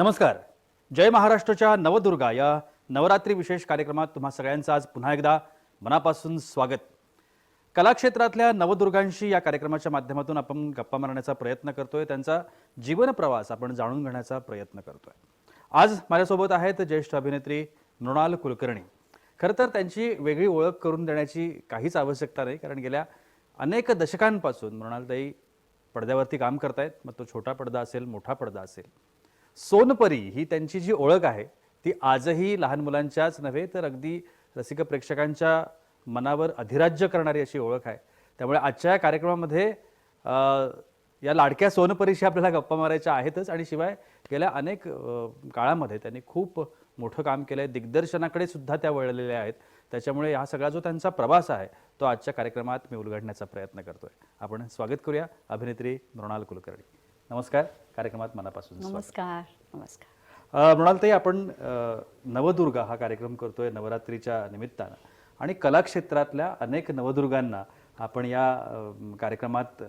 नमस्कार. जय महाराष्ट्राच्या नवदुर्गा या नवरात्री विशेष कार्यक्रमात तुम्हा सगळ्यांचं आज पुन्हा एकदा मनापासून स्वागत. कलाक्षेत्रातल्या नवदुर्गांशी या कार्यक्रमाच्या माध्यमातून आपण गप्पा मारण्याचा प्रयत्न करतोय, त्यांचा जीवन प्रवास आपण जाणून घेण्याचा प्रयत्न करतोय. आज माझ्यासोबत आहेत ज्येष्ठ अभिनेत्री मृणाल कुलकर्णी. खरं तर त्यांची वेगळी ओळख करून देण्याची काहीच आवश्यकता नाही, कारण गेल्या अनेक दशकांपासून मृणालताई पडद्यावरती काम करतायत. मग तो छोटा पडदा असेल, मोठा पडदा असेल. सोनपरी ही त्यांची जी ओळख आहे ती आजही लहान मुलांच्याच नव्हे तर अगदी रसिक प्रेक्षकांच्या मनावर अधिराज्य करणारी अशी ओळख आहे. त्यामुळे आजच्या कार्यक्रमामध्ये या लाडक्या सोनपरीशी आपल्याला गप्पा मारायच्या आहेतच, आणि शिवाय गेल्या अनेक काळामध्ये त्यांनी खूप मोठं काम केलं आहे. दिग्दर्शनाकडे सुद्धा त्या वळलेल्या आहेत. त्याच्यामुळे हा सगळा जो त्यांचा प्रवास आहे तो आजच्या कार्यक्रमात मी उलगडण्याचा प्रयत्न करतोय. आपण स्वागत करूया अभिनेत्री मृणाल कुलकर्णी. नमस्कार. कार्यक्रमात मनापासून नमस्कार. नमस्कार. मृणालताई, आपण नवदुर्गा हा कार्यक्रम करतोय नवरात्रीच्या निमित्तानं, आणि कलाक्षेत्रातल्या अनेक नवदुर्गांना आपण या कार्यक्रमात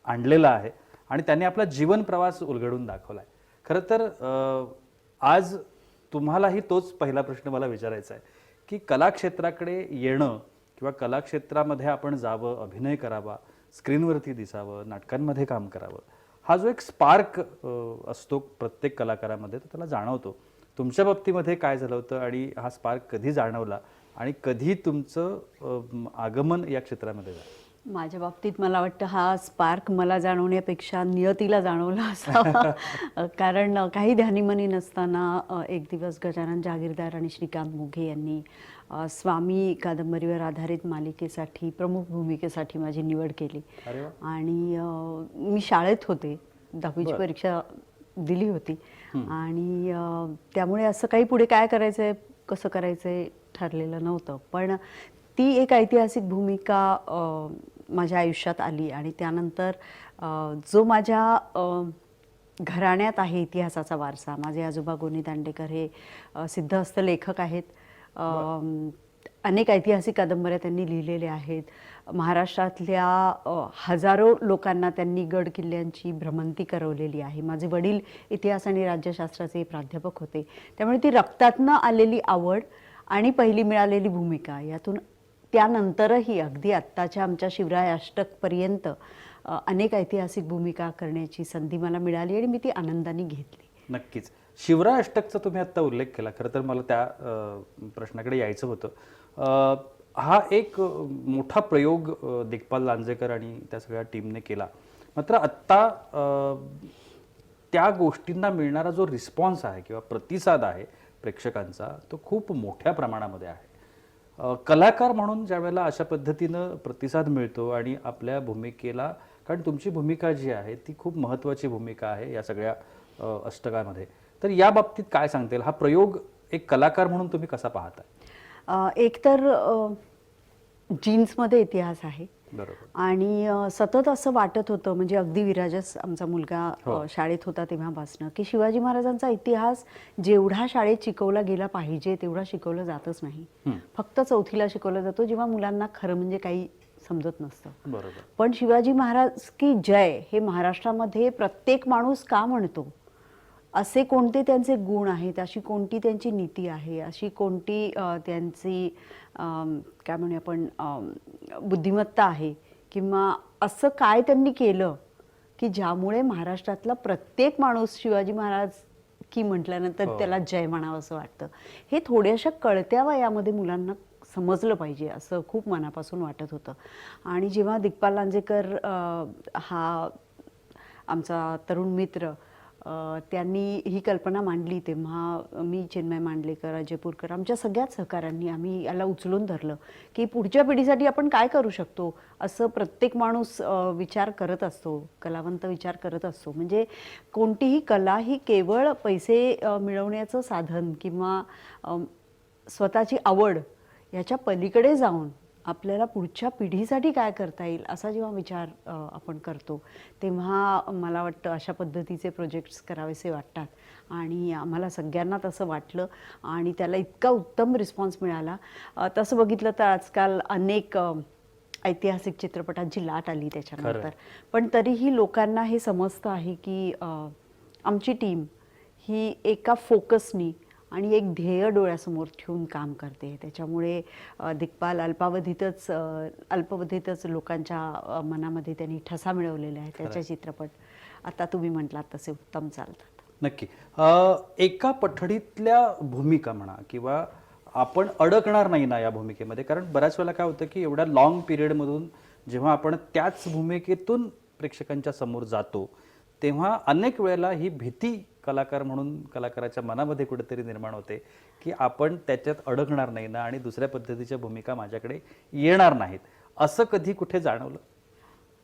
आणलेलं आहे आणि त्यांनी आपला जीवन प्रवास उलगडून दाखवलाय. खरं तर आज तुम्हालाही तोच पहिला प्रश्न मला विचारायचा आहे की कलाक्षेत्राकडे येणं किंवा कलाक्षेत्रामध्ये आपण जावं, अभिनय करावा, स्क्रीनवरती दिसावं, नाटकांमध्ये काम करावं, हा जो एक स्पार्क असतो प्रत्येक कलाकारामध्ये तो त्याला जाणवतो. तुमच्या बाबतीमध्ये काय झालं होतं आणि हा स्पार्क कधी जाणवला आणि कधी तुमचं आगमन या क्षेत्रामध्ये झालं? माझ्या बाबतीत मला वाटतं हा स्पार्क मला जाणवण्यापेक्षा नियतीला जाणवला असावा. कारण काही ध्यानीमनी नसताना एक दिवस गजानन जहागीरदार आणि श्रीकांत मोघे यांनी स्वामी कादंबरीवर आधारित मालिकेसाठी प्रमुख भूमिकेसाठी माझी निवड केली. आणि मी शाळेत होते, 10वीची परीक्षा दिली होती, आणि त्यामुळे असं काही पुढे काय करायचंय कसं करायचंय ठरलेलं नव्हतं. पण ती एक ऐतिहासिक भूमिका माझ्या आयुष्यात आली, आणि त्यानंतर जो माझ्या घराण्यात आहे इतिहासाचा वारसा. माझे आजोबा गोनी दांडेकर हे सिद्धहस्त लेखक आहेत. अनेक ऐतिहासिक कादंबऱ्या त्यांनी लिहिलेल्या आहेत. महाराष्ट्रातल्या हजारो लोकांना त्यांनी गड किल्ल्यांची भ्रमंती करवलेली आहे. माझे वडील इतिहास आणि राज्यशास्त्राचे प्राध्यापक होते. त्यामुळे ती रक्तातनं आलेली आवड आणि पहिली मिळालेली भूमिका, यातून त्यानंतरही अगदी आत्ताच्या आमच्या शिवराय अष्टकपर्यंत अनेक ऐतिहासिक भूमिका करण्याची संधी मला मिळाली आणि मी ती आनंदाने घेतली. नक्कीच. शिवराय अष्टकचा तुम्ही आत्ता उल्लेख केला. खरं तर मला त्या प्रश्नाकडे यायचं होतं. हा एक मोठा प्रयोग दिग्पाल लांजेकर आणि त्या सगळ्या टीमने केला. मात्र आत्ता त्या गोष्टींना मिळणारा जो रिस्पॉन्स आहे किंवा प्रतिसाद आहे प्रेक्षकांचा, तो खूप मोठ्या प्रमाणामध्ये आहे. कलाकार म्हणून ज्या वेळेला अशा पद्धतीनं प्रतिसाद मिळतो आणि आपल्या भूमिकेला, कारण तुमची भूमिका जी आहे ती खूप महत्त्वाची भूमिका आहे या सगळ्या अष्टकामध्ये, तर या बाबतीत काय सांगता येईल? हा प्रयोग एक कलाकार म्हणून तुम्ही कसा पाहता? एक तर जीन्समध्ये इतिहास आहे. बरोबर. आणि सतत असं वाटत होतं, म्हणजे अगदी विराजस आमचा मुलगा शाळेत होता तेव्हापासनं, की शिवाजी महाराजांचा इतिहास जेवढा शाळेत शिकवला गेला पाहिजे तेवढा शिकवलं जातच नाही. फक्त 4थीला शिकवलं जातो, जेव्हा मुलांना खरं म्हणजे काही समजत नसतं. बरोबर. पण शिवाजी महाराज की जय हे महाराष्ट्रामध्ये प्रत्येक माणूस का म्हणतो, असे कोणते त्यांचे गुण आहेत, अशी कोणती त्यांची नीती आहे, अशी कोणती त्यांची काय म्हणूया आपण बुद्धिमत्ता आहे, किंवा असं काय त्यांनी केलं की ज्यामुळे महाराष्ट्रातला प्रत्येक माणूस शिवाजी महाराज की म्हटल्यानंतर त्याला जय म्हणावं असं वाटतं. हे थोड्याशा कळत्या वयामध्ये मुलांना समजलं पाहिजे असं खूप मनापासून वाटत होतं. आणि जेव्हा दिग्पाल लांजेकर हा आमचा तरुण मित्र त्यांनी ही कल्पना मांडली, तेव्हा मी, चिन्मय मांडलेकर, अजय पुरकर, आमच्या सगळ्याच सहकाऱ्यांनी आम्ही याला उचलून धरलं की पुढच्या पिढीसाठी आपण काय करू शकतो. असं प्रत्येक माणूस विचार करत असतो, कलावंत विचार करत असतो. म्हणजे कोणतीही कला ही केवळ पैसे मिळवण्याचं साधन किंवा स्वतःची आवड याच्या पलीकडे जाऊन आपल्याला पुढच्या पिढीसाठी काय करता येईल असा जेव्हा विचार आपण करतो, तेव्हा मला वाटतं अशा पद्धतीचे प्रोजेक्ट्स करावेसे वाटतात. आणि आम्हाला सगळ्यांना तसं वाटलं आणि त्याला इतका उत्तम रिस्पॉन्स मिळाला. तसं बघितलं तर आजकाल अनेक ऐतिहासिक चित्रपटांची लाट आली त्याच्यानंतर, पण तरीही लोकांना हे समजतं आहे की आमची टीम ही एका फोकसनी आणि एक ध्येय डोळ्यासमोर ठेवून काम करते. त्याच्यामुळे दिग्पाल अल्पावधीतच लोकांच्या मनामध्ये त्यांनी ठसा मिळवलेला आहे. त्याचे चित्रपट आता तुम्ही म्हटलात तसे उत्तम चालतात. नक्की. एका पठडीतल्या भूमिका म्हणा किंवा आपण अडकणार नाही ना या भूमिकेमध्ये, कारण बऱ्याच वेळेला काय होतं की एवढ्या लॉंग पिरियडमधून जेव्हा आपण त्याच भूमिकेतून प्रेक्षकांच्या समोर जातो तेव्हा अनेक वेळेला ही भीती कलाकार म्हणून कलाकाराच्या मनामध्ये कुठेतरी निर्माण होते की आपण त्याच्यात अडकणार नाही ना आणि दुसऱ्या पद्धतीच्या भूमिका माझ्याकडे येणार नाहीत. असं कधी कुठे जाणवलं?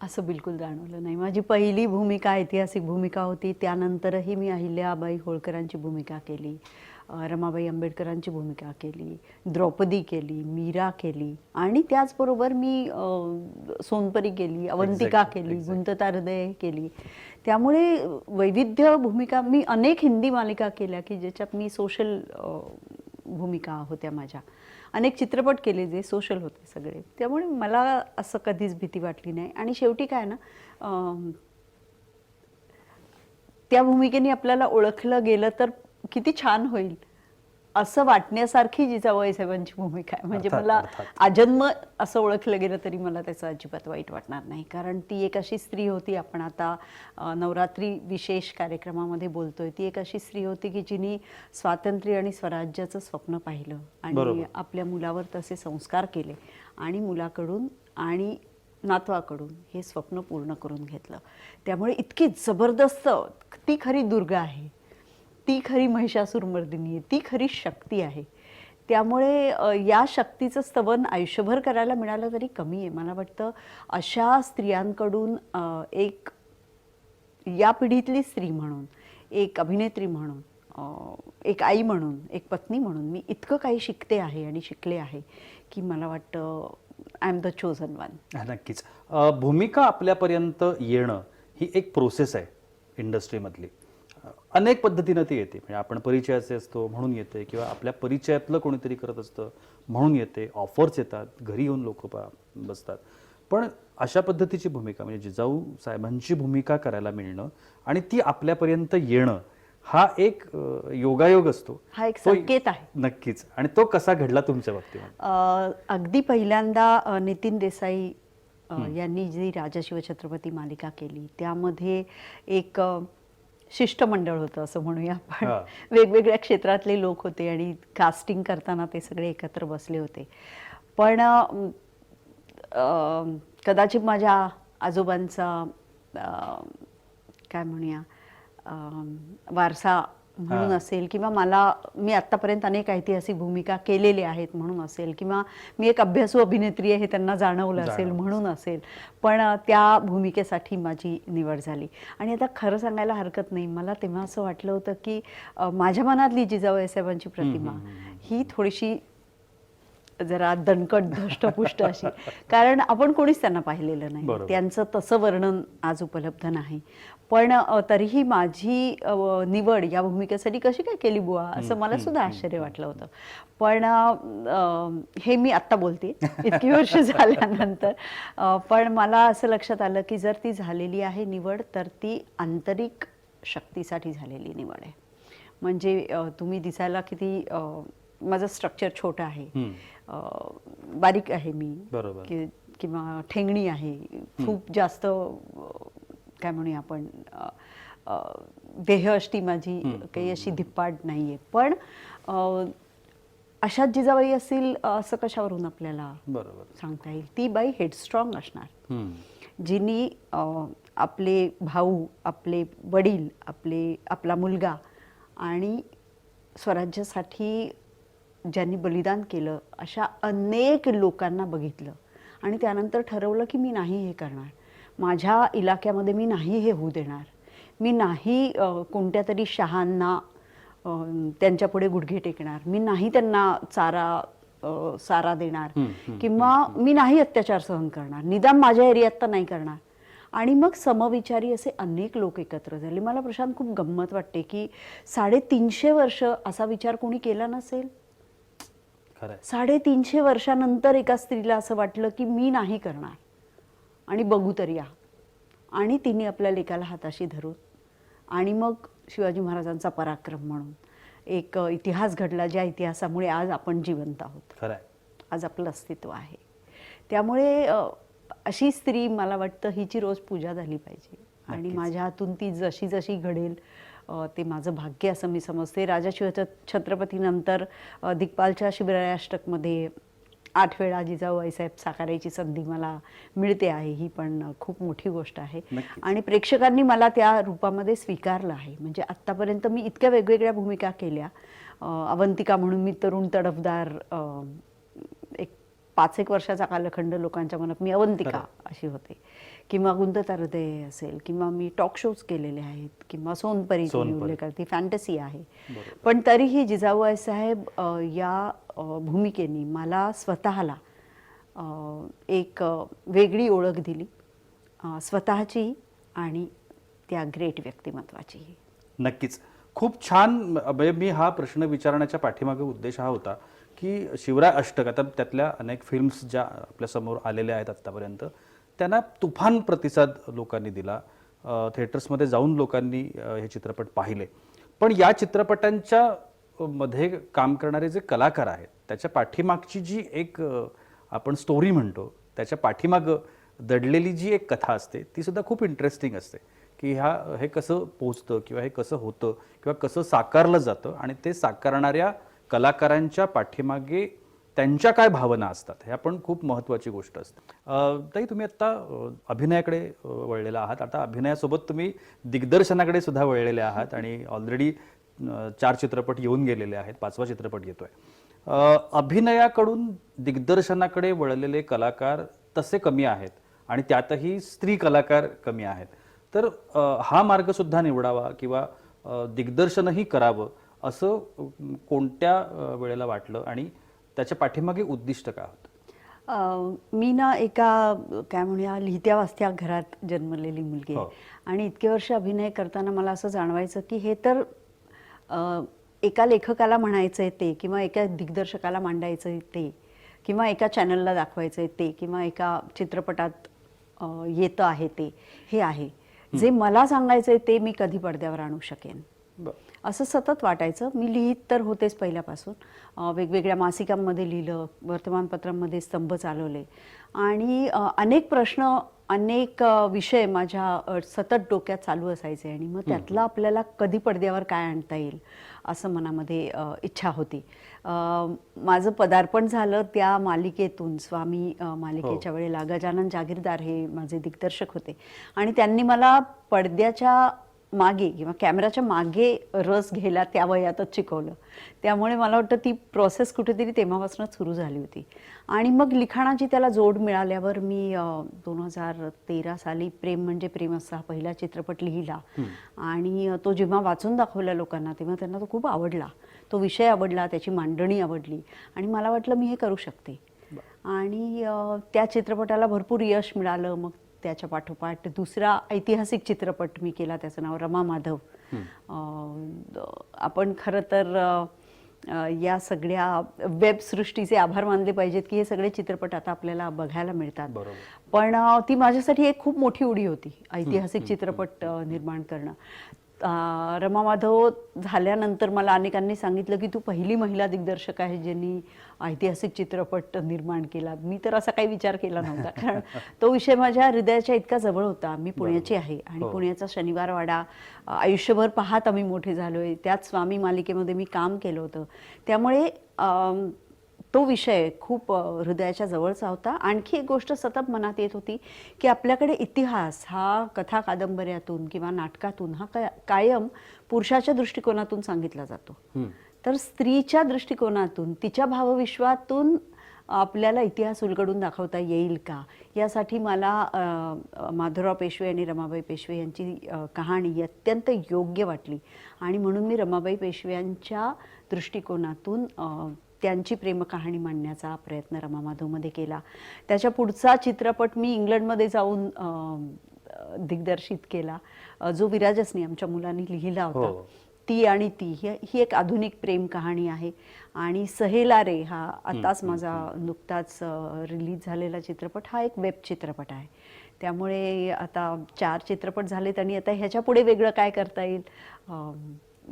असं बिलकुल जाणवलं नाही. माझी पहिली भूमिका ऐतिहासिक भूमिका होती. त्यानंतरही मी अहिल्याबाई होळकरांची भूमिका केली, रमाबाई आंबेडकरांची भूमिका केली, द्रौपदी केली, मीरा केली आणि त्याचबरोबर मी सोनपरी केली, अवंतिका केली, गुंतता हृदय केली. त्यामुळे वैविध्य भूमिका, मी अनेक हिंदी मालिका केल्या की ज्याच्यात मी सोशल भूमिका होत्या माझ्या. अनेक चित्रपट केले जे सोशल होते सगळे. त्यामुळे मला असं कधीच भीती वाटली नाही. आणि शेवटी काय ना, त्या भूमिकेने आपल्याला ओळखलं गेलं तर किती छान होईल असं वाटण्यासारखी जिजाबाई साहेबांची भूमिका आहे. म्हणजे मला आजन्म असं ओळखलं गेलं तरी मला त्याचं अजिबात वाईट वाटणार नाही. कारण ती एक अशी स्त्री होती, आपण आता नवरात्री विशेष कार्यक्रमामध्ये बोलतोय, ती एक अशी स्त्री होती की जिने स्वातंत्र्य आणि स्वराज्याचं स्वप्न पाहिलं आणि आपल्या मुलावर तसे संस्कार केले आणि मुलाकडून आणि नातवाकडून हे स्वप्न पूर्ण करून घेतलं. त्यामुळे इतकी जबरदस्त, ती खरी दुर्गा आहे, ती खरी महिषासुरमर्दिनी आहे, ती खरी शक्ती आहे. त्यामुळे या शक्तीचं स्तवन आयुष्यभर करायला मिळालं तरी कमी आहे. मला वाटतं अशा स्त्रियांकडून एक या पिढीतली स्त्री म्हणून, एक अभिनेत्री म्हणून, एक आई म्हणून, एक पत्नी म्हणून मी इतकं काही शिकते आहे आणि शिकले आहे की मला वाटतं I am the chosen one. नक्कीच. भूमिका आपल्यापर्यंत येणं ही एक प्रोसेस आहे इंडस्ट्रीमधली. अनेक पद्धतीनं ती येते. म्हणजे आपण परिचयाचे असतो म्हणून येते किंवा आपल्या परिचयातलं कोणीतरी करत असतं म्हणून येते. ऑफर्स येतात, घरी येऊन लोक बसतात. पण अशा पद्धतीची भूमिका म्हणजे जिजाऊ साहेबांची भूमिका करायला मिळणं आणि ती आपल्यापर्यंत येणं हा एक योगायोग असतो, हा एक संकेत आहे. नक्कीच. आणि तो कसा घडला तुमच्या बाबतीमध्ये? अगदी पहिल्यांदा नितीन देसाई यांनी जी राजा शिवछत्रपती मालिका केली त्यामध्ये एक शिष्टमंडळ होतं असं म्हणूया आपण. वेगवेगळ्या क्षेत्रातले लोक होते आणि कास्टिंग करताना ते सगळे एकत्र बसले होते. पण कदाचित माझ्या आजोबांचा काय म्हणूया वारसा म्हणून असेल किंवा मी आत्तापर्यंत अनेक ऐतिहासिक भूमिका केलेल्या आहेत म्हणून असेल किंवा मी एक अभ्यासू अभिनेत्री आहे हे त्यांना जाणवलं असेल म्हणून असेल. पण त्या भूमिकेसाठी माझी निवड झाली. आणि आता खरं सांगायला हरकत नाही, मला तेव्हा असं वाटलं होतं की माझ्या मनातली जिजाबाई साहेबांची प्रतिमा ही थोडीशी जरा दणकट धष्टपुष्ट अशी, कारण आपण कोणीच त्यांना पाहिलेलं नाही, त्यांचं तसं वर्णन आज उपलब्ध नाही. पण तरीही माझी निवड या भूमिकेसाठी कशी काय केली बुवा असं मला सुद्धा आश्चर्य वाटलं होतं. पण हे मी आत्ता बोलते इतकी वर्ष झाल्यानंतर. पण मला असं लक्षात आलं की जर ती झालेली आहे निवड तर ती आंतरिक शक्तीसाठी झालेली निवड आहे. म्हणजे तुम्ही दिसायला किती, माझं स्ट्रक्चर छोटं आहे, बारीक आहे मी, किंवा ठेंगणी आहे, खूप जास्त काय म्हणूया आपण देहअष्टी माझी काही अशी धिप्पाड नाहीये. पण अशाच जिजाबाई असतील असं कशावरून आपल्याला सांगता येईल. ती बाई हेडस्ट्रॉंग असणार, जिनी आपले भाऊ, आपले वडील, आपला मुलगा आणि स्वराज्यासाठी ज्यांनी बलिदान केलं अशा अनेक लोकांना बघितलं आणि त्यानंतर ठरवलं की मी नाही हे करणार, माझ्या इलाक्यामध्ये मी नाही हे होऊ देणार, मी नाही कोणत्या तरी शहांना त्यांच्या पुढे गुडघे टेकणार, मी नाही त्यांना सारा देणार किंवा मी नाही अत्याचार सहन करणार, निदान माझ्या एरियात तर नाही करणार. आणि मग समविचारी असे अनेक लोक एकत्र झाले. मला प्रशांत खूप गंमत वाटते की 350 वर्ष असा विचार कोणी केला नसेल. 350 वर्षानंतर एका स्त्रीला असं वाटलं की मी नाही करणार आणि बघू तरी या. आणि तिने आपल्या लेकाला हाताशी धरून आणि मग शिवाजी महाराजांचा पराक्रम म्हणून एक इतिहास घडला, ज्या इतिहासामुळे आज आपण जिवंत आहोत, खरं आहे. आज आपलं अस्तित्व आहे. त्यामुळे अशी स्त्री मला वाटतं हिची रोज पूजा झाली पाहिजे आणि नक्कीच. माझ्या हातून ती जशी जशी घडेल ते माझं भाग्य असं मी समजते. राजा छत्रपतीनंतर दिग्पालच्या शिवराया अष्टकमध्ये 8 वेळा जिजाऊबाईसाहेब साकारायची संधी मला मिळते आहे, ही पण खूप मोठी गोष्ट आहे. नक्कीच. आणि प्रेक्षकांनी मला त्या रूपामध्ये स्वीकारलं आहे. म्हणजे आत्तापर्यंत मी इतक्या वेगवेगळ्या भूमिका केल्या. अवंतिका म्हणून मी तरुण तडफदार, एक 5-1 वर्षाचा कालखंड लोकांच्या मनात मी अवंतिका अशी होते, किंवा गुंतता हृदय असेल, किंवा मी टॉक शोज केलेले आहेत, किंवा सोनपरी तुम्ही उल्लेख करते, फॅन्टसी आहे. पण तरीही जिजाऊबाई साहेब या भूमिकेने मला स्वतःला एक वेगळी ओळख दिली, स्वतःची आणि त्या ग्रेट व्यक्तिमत्वाचीही. नक्कीच. खूप छान. म्हणजे मी हा प्रश्न विचारण्याच्या पाठीमागे उद्देश हा होता की शिवराय अष्टक, आता त्यातल्या अनेक फिल्म्स ज्या आपल्या समोर आलेल्या आहेत आत्तापर्यंत, त्यांना तुफान प्रतिसाद लोकांनी दिला. थिएटर्समध्ये जाऊन लोकांनी हे चित्रपट पाहिले. पण या चित्रपटांच्या मध्ये काम करणारे जे कलाकार आहेत, त्याच्या पाठीमागची जी एक आपण स्टोरी म्हणतो, त्याच्या पाठीमागं दडलेली जी एक कथा असते, ती सुद्धा खूप इंटरेस्टिंग असते की हे कसं पोहोचतं, किंवा हे कसं होतं, किंवा कसं साकारलं जातं, आणि ते साकारणाऱ्या कलाकारांच्या पाठीमागे त्यांच्या काय भावना असतात, ह्या पण खूप महत्त्वाची गोष्ट असते. ताई, तुम्ही आत्ता अभिनयाकडे वळलेला आहात. आता अभिनयासोबत तुम्ही दिग्दर्शनाकडे सुद्धा वळलेले आहात आणि ऑलरेडी 4 चित्रपट येऊन गेलेले आहेत, 5वा चित्रपट येतोय. अभिनयाकडून दिग्दर्शनाकडे वळलेले कलाकार तसे कमी आहेत आणि त्यातही स्त्री कलाकार कमी आहेत. तर हा मार्ग सुद्धा निवडावा किंवा दिग्दर्शनही करावं असं कोणत्या वेळेला वाटलं आणि त्याच्या पाठीमागे उद्दिष्ट काय होतं? मी ना एका काय म्हणूया लिहित्या वाचत्या घरात जन्मलेली मुलगी आहे. आणि इतके वर्ष अभिनय करताना मला असं जाणवायचं की हे तर एका लेखकाला म्हणायचं आहे ते, किंवा एका दिग्दर्शकाला मांडायचं आहे ते, किंवा एका चॅनलला दाखवायचं आहे ते, किंवा एका चित्रपटात येतं आहे ते, हे आहे. जे मला सांगायचं आहे ते मी कधी पडद्यावर आणू शकेन असं सतत वाटायचं. मी लिहित तर होतेच पहिल्यापासून, वेगवेगळ्या मासिकांमध्ये लिहिलं, वर्तमानपत्रांमध्ये स्तंभ चालवले, आणि अनेक प्रश्न, अनेक विषय माझ्या सतत डोक्यात चालू असायचे. आणि मग त्यातलं आपल्याला कधी पडद्यावर काय आणता येईल असं मनामध्ये इच्छा होती. माझं पदार्पण झालं त्या मालिकेतून, स्वामी मालिकेच्या वेळेला गजानन जागीरदार हे माझे दिग्दर्शक होते, आणि त्यांनी मला पडद्याच्या मागे किंवा कॅमेराच्या मागे रस घ्यायला त्या वयातच शिकवलं. त्यामुळे मला वाटतं ती प्रोसेस कुठेतरी तेव्हापासूनच सुरू झाली होती. आणि मग लिखाणाची त्याला जोड मिळाल्यावर मी 2013 साली प्रेम म्हणजे प्रेम असा पहिला चित्रपट लिहिला, आणि तो जेव्हा वाचून दाखवला लोकांना तेव्हा त्यांना तो खूप आवडला. तो विषय आवडला, त्याची मांडणी आवडली, आणि मला वाटलं मी हे करू शकते. आणि त्या चित्रपटाला भरपूर यश मिळालं. मग त्याच्या पाठोपाठ दुसरा ऐतिहासिक चित्रपट मी केला, त्याचं नाव रमा माधव. आपण खरं तर या सगळ्या वेबसृष्टीचे आभार मानले पाहिजेत की हे सगळे चित्रपट आता आपल्याला बघायला मिळतात. पण ती माझ्यासाठी एक खूप मोठी उडी होती, ऐतिहासिक चित्रपट निर्माण करणं. रमा माधव झाल्यानंतर मला अनेकांनी सांगितलं की तू पहिली महिला दिग्दर्शक आहे ज्यांनी ऐतिहासिक चित्रपट निर्माण केला. मी तर असा काही विचार केला नव्हता, कारण तो विषय माझ्या हृदयाच्या इतका जवळ होता. मी पुण्याची आहे आणि पुण्याचा शनिवारवाडा आयुष्यभर पाहत आम्ही मोठे झालोय. त्यात स्वामी मालिकेमध्ये मी काम केलं होतं. त्यामुळे तो विषय खूप हृदयाच्या जवळचा होता. आणखी एक गोष्ट सतत मनात येत होती की आपल्याकडे इतिहास हा कथा कादंबऱ्यातून किंवा नाटकातून हा कायम पुरुषाच्या दृष्टिकोनातून सांगितला जातो. तर स्त्रीच्या दृष्टिकोनातून, तिच्या भावविश्वातून आपल्याला इतिहास उलगडून दाखवता येईल का, यासाठी मला माधवराव पेशवे आणि रमाबाई पेशवे यांची कहाणी अत्यंत योग्य वाटली. आणि म्हणून मी रमाबाई पेशव्यांच्या दृष्टिकोनातून त्यांची प्रेमकहाणी मांडण्याचा प्रयत्न रमा माधवमध्ये केला. त्याच्या पुढचा चित्रपट मी इंग्लंडमध्ये जाऊन दिग्दर्शित केला, जो विराजसनी आमच्या मुलांनी लिहिला होता. ती आणि ती ही एक आधुनिक प्रेम कहाणी आहे. आणि सहेला रे हा आताच माझा नुकताच रिलीज झालेला चित्रपट, हा एक वेब चित्रपट आहे. त्यामुळे आता 4 चित्रपट झालेत आणि आता ह्याच्या पुढे वेगळं काय करता येईल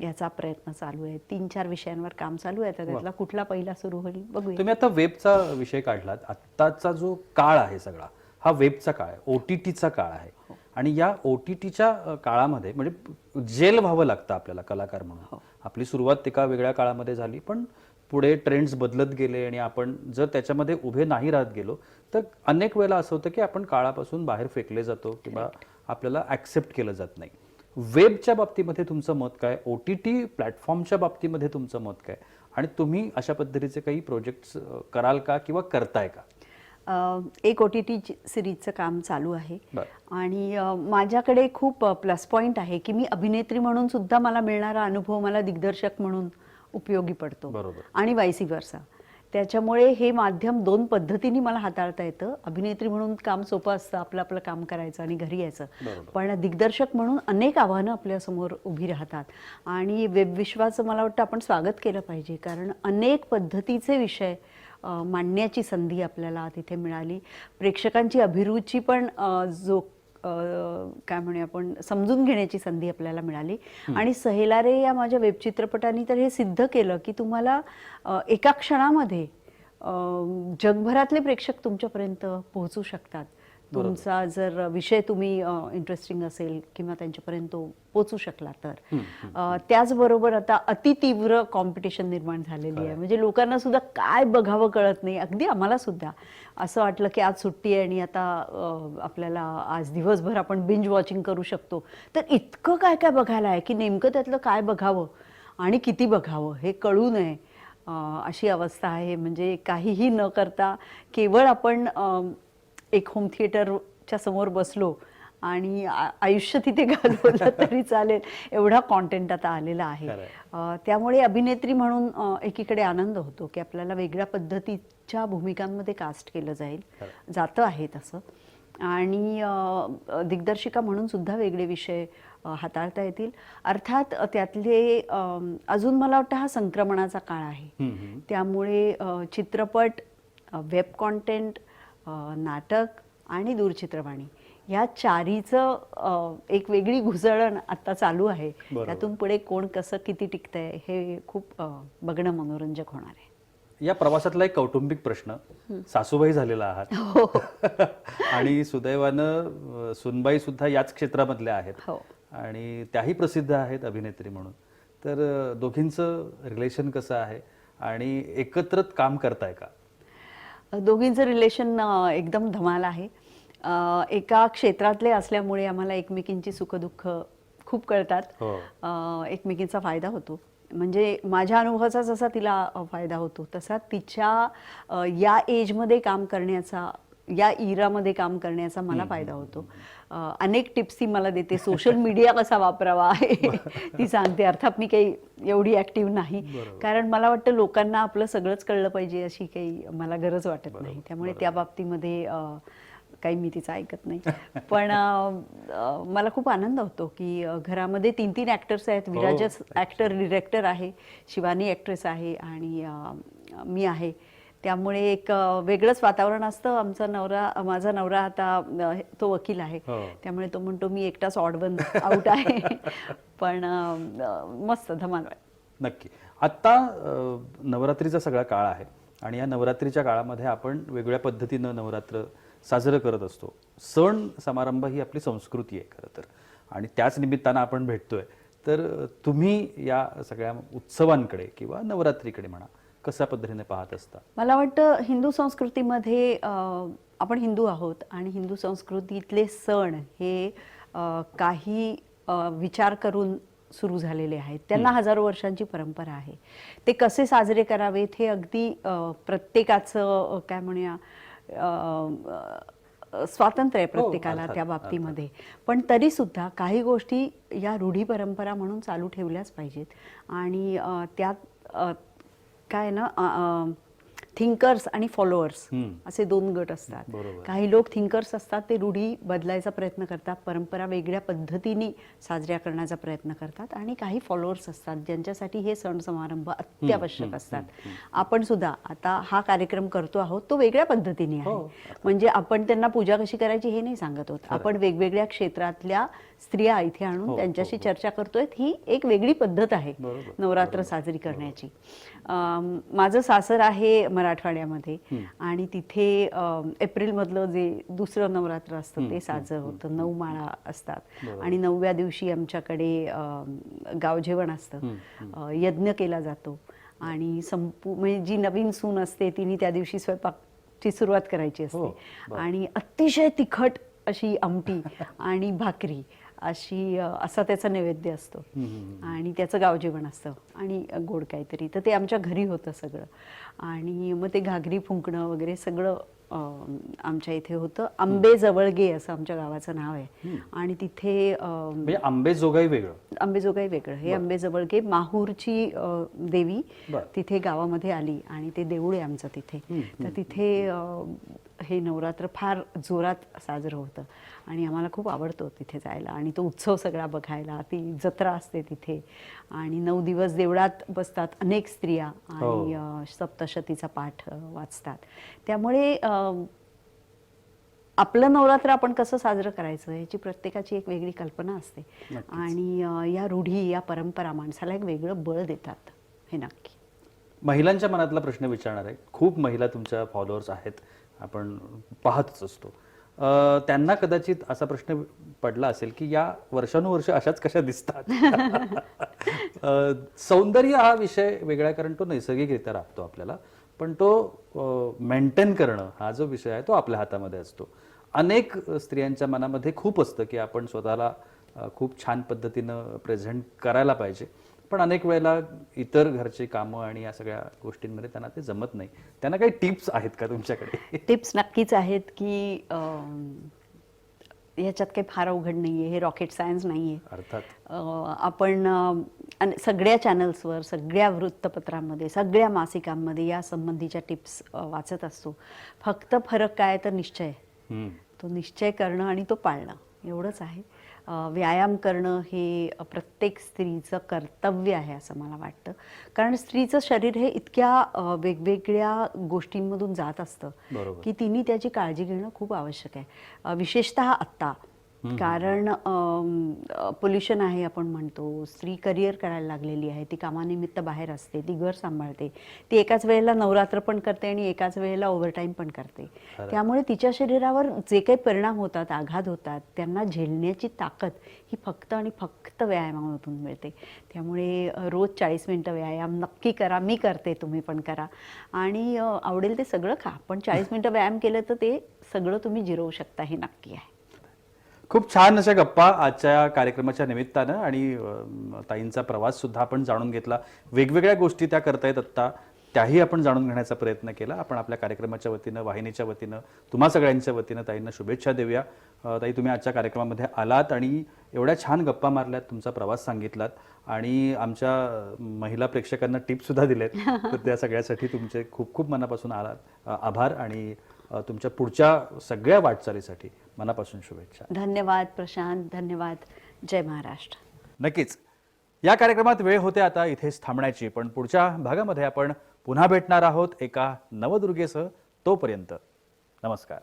याचा प्रयत्न चालू आहे. 3-4 विषयांवर काम चालू आहे. आता त्यातला कुठला पहिला सुरू होईल बघूया. तुम्ही आता वेबचा विषय काढलात. आत्ताचा जो काळ आहे सगळा हा वेबचा काळ आहे, OTTचा काळ आहे. आणि या OTTच्या काळामध्ये म्हणजे जेल व्हावं लागतं आपल्याला कलाकार म्हणून. आपली सुरुवात एका वेगळ्या काळामध्ये झाली, पण पुढे ट्रेंड्स बदलत गेले आणि आपण जर त्याच्यामध्ये उभे नाही राहत गेलो तर अनेक वेळेला असं होतं की आपण काळापासून बाहेर फेकले जातो किंवा आपल्याला ॲक्सेप्ट केलं जात नाही. वेबच्या बाबतीमध्ये तुमचं मत काय, OTT प्लॅटफॉर्मच्या बाबतीमध्ये तुमचं मत काय, आणि तुम्ही अशा पद्धतीचे काही प्रोजेक्ट्स कराल का किंवा करताय का? एक OTT सिरीजचं काम चालू आहे आणि माझ्याकडे खूप प्लस पॉईंट आहे की मी अभिनेत्री म्हणून सुद्धा मला मिळणारा अनुभव मला दिग्दर्शक म्हणून उपयोगी पडतो आणि वाईसी वर्सा. त्याच्यामुळे हे माध्यम 2 पद्धतीने मला हाताळता येतं. अभिनेत्री म्हणून काम सोपं असतं, आपलं आपलं काम करायचं आणि घरी यायचं. पण दिग्दर्शक म्हणून अनेक आव्हानं आपल्यासमोर उभी राहतात आणि वेबविश्वाचं मला वाटतं आपण स्वागत केलं पाहिजे, कारण अनेक पद्धतीचे विषय मांडण्याची संधी आपल्याला तिथे मिळाली. प्रेक्षकांची अभिरुची पण काय म्हणूया आपण समजून घेण्याची संधी आपल्याला मिळाली. आणि सहेलारे या माझ्या वेबचित्रपटाने तर हे सिद्ध केलं की तुम्हाला एका क्षणामध्ये जगभरातले प्रेक्षक तुमच्यापर्यंत पोहोचू शकतात. तुमचा जर विषय तुम्ही इंटरेस्टिंग असेल किंवा त्यांच्यापर्यंत पोहोचू शकला तर. त्याचबरोबर आता अतितीव्र कॉम्पिटिशन निर्माण झालेली आहे. म्हणजे लोकांना सुद्धा काय बघावं कळत नाही. अगदी आम्हाला सुद्धा असं वाटलं की आज सुट्टी आहे आणि आता आपल्याला आज दिवसभर आपण बिंज वॉचिंग करू शकतो. तर इतकं काय काय बघायला आहे की नेमकं त्यातलं काय बघावं आणि किती बघावं हे कळू नये अशी अवस्था आहे. म्हणजे काहीही न करता केवळ आपण एक होम थिएटरच्या समोर बसलो आणि आयुष्य तिथे घालवलं तरी चालेल एवढा कॉन्टेंट आता आलेला आहे. त्यामुळे अभिनेत्री म्हणून एकीकडे आनंद होतो की आपल्याला वेगळ्या पद्धतीच्या भूमिकांमध्ये कास्ट केलं जातं आहे तसं. आणि दिग्दर्शिका म्हणून सुद्धा वेगळे विषय हाताळता येतील. अर्थात त्यातले अजून मला वाटतं हा संक्रमणाचा काळ आहे. त्यामुळे चित्रपट, वेब कॉन्टेंट, नाटक आणि दूरचित्रवाणी या चारीचं एक वेगळी घुसळण आता चालू आहे. त्यातून पुढे कोण कसं किती टिकतंय हे खूप बघणं मनोरंजक होणार आहे. या प्रवासातला एक कौटुंबिक प्रश्न, सासूबाई झालेला आहात आणि सुदैवानं सुनबाई सुद्धा याच क्षेत्रामधल्या आहेत आणि त्याही प्रसिद्ध आहेत अभिनेत्री म्हणून. तर दोघींचं रिलेशन कसं आहे आणि एकत्र काम करताय का? दोघींचं रिलेशन एकदम धमाल आहे. एका क्षेत्रातले असल्यामुळे आम्हाला एकमेकींची सुखदुःख खूप कळतात. एकमेकींचा फायदा होतो. म्हणजे माझ्या अनुभवाचा जसा तिला फायदा होतो तसा तिच्या या एजमध्ये काम करण्याचा, या इरामध्ये काम करण्याचा मला फायदा होतो. अनेक टिप्स ती मला देते. सोशल मीडिया कसा वापरावा आहे ती सांगते. अर्थात मी काही एवढी ॲक्टिव्ह नाही, कारण मला वाटतं लोकांना आपलं सगळंच कळलं पाहिजे अशी काही मला गरज वाटत नाही. त्यामुळे त्या बाबतीमध्ये काही मी तिचं ऐकत नाही. पण मला खूप आनंद होतो की घरामध्ये 3 ॲक्टर्स आहेत. विराजच ॲक्टर डिरेक्टर आहे, शिवानी ॲक्ट्रेस आहे आणि मी आहे. त्यामुळे एक वेगळंच वातावरण असतं. माझा नवरा आता तो वकील आहे, त्यामुळे तो म्हणतो मी एकटाच ऑड वन आउट आहे. पण मस्त धमाल. नक्की. आत्ता नवरात्रीचा सगळा काळ आहे आणि या नवरात्रीच्या काळामध्ये आपण वेगळ्या पद्धतीनं नवरात्र साजरं करत असतो. सण समारंभ ही आपली संस्कृती आहे खरं तर, आणि त्याच निमित्तानं आपण भेटतोय. तर तुम्ही या सगळ्या उत्सवांकडे किंवा नवरात्रीकडे म्हणा कशा पद्धतीने पाहत असता? मला वाटतं हिंदू संस्कृतीमध्ये आपण हिंदू आहोत आणि हिंदू संस्कृतीतले सण हे काही विचार करून सुरू झालेले आहेत. त्यांना हजारो वर्षांची परंपरा आहे. ते कसे साजरे करावेत हे अगदी प्रत्येकाचं काय म्हणूया स्वातंत्र्य आहे प्रत्येकाला त्या बाबतीमध्ये. पण तरी सुद्धा काही गोष्टी या रूढी परंपरा म्हणून चालू ठेवल्याच पाहिजेत आणि त्यात काय ना थिंकर्स आणि फॉलोअर्स हम्म. असे दोन गट असतात. बरोबर. काही लोक थिंकर्स असतात, ते रूढी बदलायचा प्रयत्न करतात, परंपरा वेगळ्या पद्धतीने साजऱ्या करण्याचा प्रयत्न करतात, आणि काही फॉलोअर्स असतात ज्यांच्यासाठी हे सण समारंभ अत्यावश्यक असतात. आपण सुद्धा आता हा कार्यक्रम करतो आहोत, तो वेगळ्या पद्धतीने आहे. म्हणजे आपण त्यांना पूजा कशी करायची हे नाही सांगत आहोत, आपण वेगवेगळ्या क्षेत्रातल्या स्त्रिया इथे आणून त्यांच्याशी चर्चा करतोय. ही एक वेगळी पद्धत आहे नवरात्र साजरी करण्याची. माझं सासर आहे मराठवाड्यामध्ये, आणि तिथे एप्रिल मधलं जे दुसरं नवरात्र असतं ते साजरं होतं. 9 माळा असतात, आणि 9व्या दिवशी आमच्याकडे गावजेवण असतं, यज्ञ केला जातो, आणि म्हणजे जी नवीन सून असते तिने त्या दिवशी स्वयंपाकची सुरुवात करायची असते, आणि अतिशय तिखट अशी आमटी आणि भाकरी असा त्याचा नैवेद्य असतो, आणि त्याचं गावजेवण असतं, आणि गोड काहीतरी. तर ते आमच्या घरी होतं सगळं, आणि मग ते घागरी फुंकणं वगैरे सगळं आमच्या इथे होतं. आंबेजवळगे असं आमच्या गावाचं नाव आहे, आणि तिथे म्हणजे आंबेजोगाई वेगळं, आंबेजोगाई वेगळं. हे आंबेजवळगे माहूरची देवी तिथे गावामध्ये आली, आणि ते देऊळ आहे आमचं तिथे. तर तिथे हे नवरात्र फार जोरात साजरं होतं, आणि आम्हाला खूप आवडतो तिथे जायला, आणि तो उत्सव सगळा बघायला. ती जत्रा असते तिथे, आणि 9 दिवस देवळात बसतात अनेक स्त्रिया, आणि सप्तशतीचा पाठ वाचतात. त्यामुळे आपलं नवरात्र आपण कसं साजरं करायचं याची प्रत्येकाची एक वेगळी कल्पना असते, आणि या रूढी, या परंपरा माणसाला एक वेगळं बळ देतात, हे नक्की. महिलांच्या मनातला प्रश्न विचारणार आहे. खूप महिला तुमच्या फॉलोअर्स आहेत, आपण पाहतच असतो. त्यांना कदाचित असा प्रश्न पडला असेल की या वर्षानुवर्ष अशाच कशा दिसतात. सौंदर्य हा विषय वेगळा, कारण तो नैसर्गिकरित्या राहतो आपल्याला, पण तो मेंटेन करणं हा जो विषय आहे तो आपल्या हातामध्ये असतो. अनेक स्त्रियांच्या मनामध्ये खूप असतं की आपण स्वतःला खूप छान पद्धतीनं प्रेझेंट करायला पाहिजे, पण अनेक वेळेला इतर घरची कामं आणि या सगळ्या गोष्टींमध्ये त्यांना ते जमत नाही. त्यांना काही टिप्स आहेत का तुमच्याकडे? टिप्स नक्कीच आहेत की याच्यात काही फार अवघड नाहीये, हे रॉकेट सायन्स नाहीये. अर्थात आपण सगळ्या चॅनल्सवर, सगळ्या वृत्तपत्रांमध्ये, सगळ्या मासिकांमध्ये या संबंधीच्या टिप्स वाचत असतो. फक्त फरक काय तर निश्चय, तो निश्चय करणं आणि तो पाळणं एवढंच आहे. व्यायाम करणं हे प्रत्येक स्त्रीचं कर्तव्य आहे असं मला वाटतं, कारण स्त्रीचं शरीर हे इतक्या वेगवेगळ्या गोष्टींमधून जात असतं की तिने त्याची काळजी घेणं खूप आवश्यक आहे, विशेषतः आत्ता. कारण पोल्युशन आहे, आपण म्हणतो, स्त्री करिअर करायला लागलेली आहे, ती कामानिमित्त बाहेर असते, ती घर सांभाळते, ती एकाच वेळेला नवरात्र पण करते आणि एकाच वेळेला ओव्हरटाईम पण करते. त्यामुळे तिच्या शरीरावर जे काही परिणाम होतात, आघात होतात, त्यांना झेलण्याची ताकद ही फक्त आणि फक्त व्यायामामधून मिळते. त्यामुळे रोज 40 मिनिटं व्यायाम नक्की करा. मी करते, तुम्ही पण करा, आणि आवडेल ते सगळं खा, पण 40 मिनिटं व्यायाम केलं तर ते सगळं तुम्ही जिरवू शकता, हे नक्की आहे. खूप छान अशा गप्पा आजच्या कार्यक्रमाच्या निमित्तानं, आणि ताईंचा प्रवास सुद्धा आपण जाणून घेतला. वेगवेगळ्या गोष्टी त्या करतायत आत्ता, त्याही आपण जाणून घेण्याचा प्रयत्न केला. आपण आपल्या कार्यक्रमाच्या वतीनं, वाहिनीच्या वतीनं, तुम्हा सगळ्यांच्या वतीनं ताईंना शुभेच्छा देऊया. ताई, तुम्ही आजच्या कार्यक्रमामध्ये आलात आणि एवढ्या छान गप्पा मारल्यात, तुमचा प्रवास सांगितलात, आणि आमच्या महिला प्रेक्षकांना टिप्ससुद्धा दिलेत. तर त्या सगळ्यासाठी तुमचे खूप खूप मनापासून आभार, आणि तुमच्या पुढच्या सगळ्या वाटचालीसाठी मनापासून शुभेच्छा. धन्यवाद प्रशांत, धन्यवाद. जय महाराष्ट्र. नक्कीच. या कार्यक्रमात वेळ होते आता इथेच थांबण्याची, पण पुढच्या भागामध्ये आपण पुन्हा भेटणार आहोत एका नवदुर्गेसह. तोपर्यंत नमस्कार.